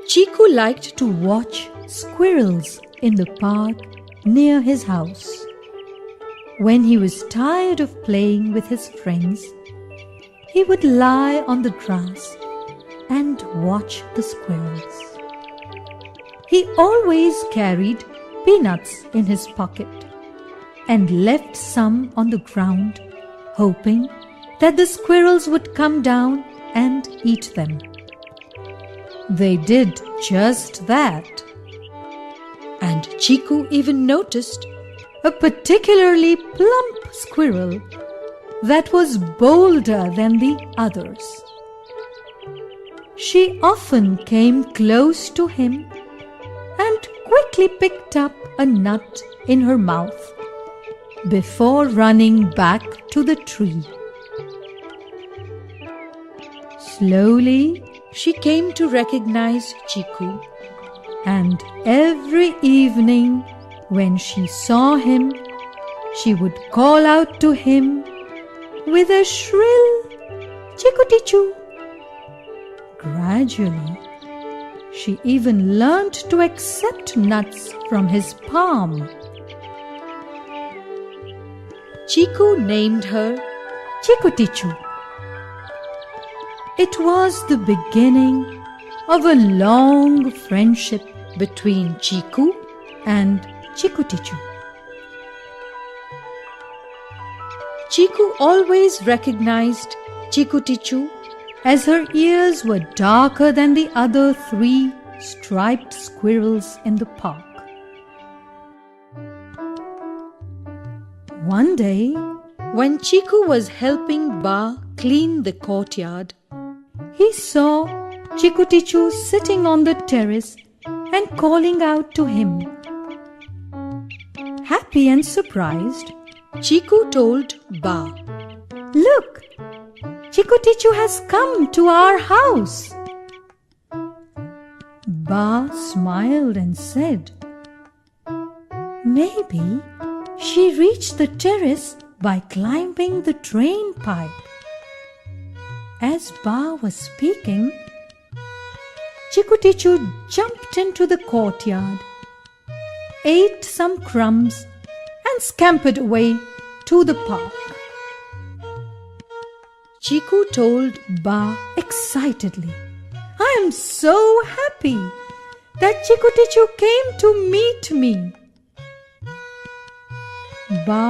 Cheeku liked to watch squirrels in the park near his house. When he was tired of playing with his friends, he would lie on the grass and watch the squirrels. He always carried peanuts in his pocket and left some on the ground, hoping that the squirrels would come down and eat them. They did just that. And Cheeku even noticed a particularly plump squirrel that was bolder than the others. She often came close to him and quickly picked up a nut in her mouth before running back to the tree. Slowly, she came to recognize Cheeku, and every evening when she saw him, she would call out to him with a shrill "Chikootichoo." Gradually, she even learned to accept nuts from his palm. Cheeku named her Chikootichoo. It was the beginning of a long friendship between Cheeku and Chikootichoo. Cheeku always recognized Chikootichoo as her ears were darker than the other 3 striped squirrels in the park. One day, when Cheeku was helping Ba clean the courtyard, he saw Chikootichoo sitting on the terrace and calling out to him. Happy and surprised, Cheeku told Ba, "Look, Chikootichoo has come to our house." Ba smiled and said, "Maybe she reached the terrace by climbing the drain pipe." As Ba was speaking, Chikootichoo jumped into the courtyard, ate some crumbs, and scampered away to the park. Cheeku told Ba excitedly, "I am so happy that Chikootichoo came to meet me." Ba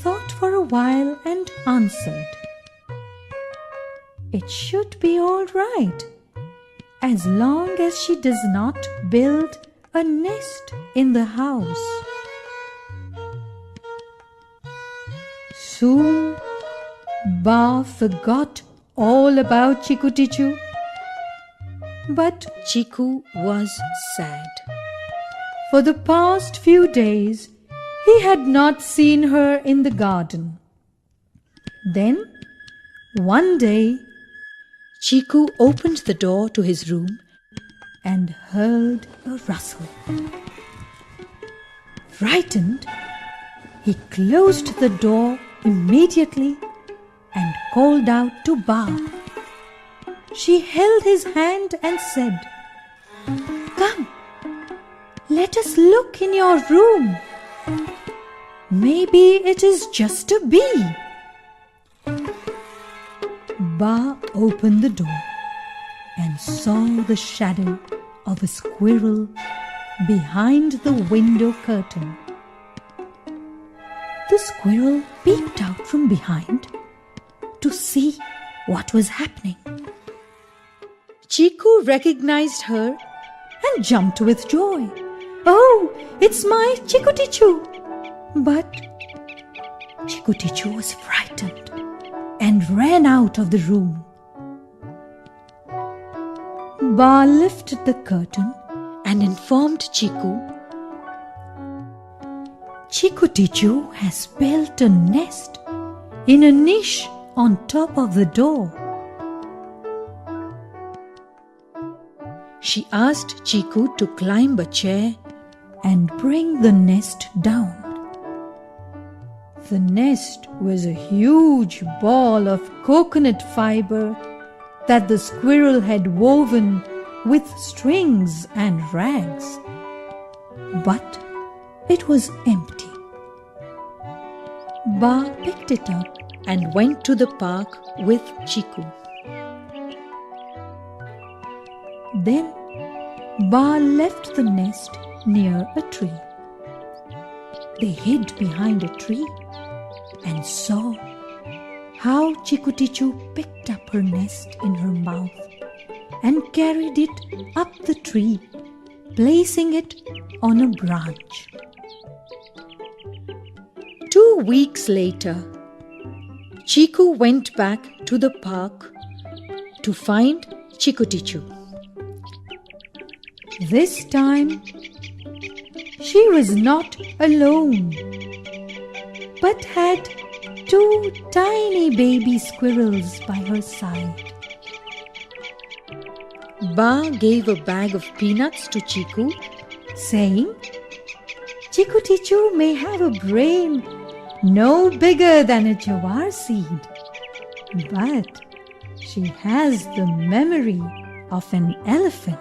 thought for a while and answered, "It should be all right, as long as she does not build a nest in the house." Soon, Ba forgot all about Chikootichoo, but Cheeku was sad. For the past few days, he had not seen her in the garden. Then, one day, Cheeku opened the door to his room and heard a rustle. Frightened, he closed the door immediately and called out to Ba. She held his hand and said, "Come, let us look in your room. Maybe it is just a bee." Ba opened the door and saw the shadow of a squirrel behind the window curtain. The squirrel peeped out from behind to see what was happening. Cheeku recognized her and jumped with joy. "Oh, it's my Chikootichoo!" But Chikootichoo was frightened and ran out of the room. Ba lifted the curtain and informed Cheeku, "Chikootichoo has built a nest in a niche on top of the door." She asked Cheeku to climb a chair and bring the nest down. The nest was a huge ball of coconut fiber that the squirrel had woven with strings and rags, but it was empty. Ba picked it up and went to the park with Cheeku. Then Ba left the nest near a tree. They hid behind a tree and saw how Chikootichoo picked up her nest in her mouth and carried it up the tree, placing it on a branch. 2 weeks later, Cheeku went back to the park to find Chikootichoo. This time, she was not alone, but had 2 tiny baby squirrels by her side. Ba gave a bag of peanuts to Cheeku, saying, "Chikootichoo may have a brain no bigger than a jawar seed, but she has the memory of an elephant."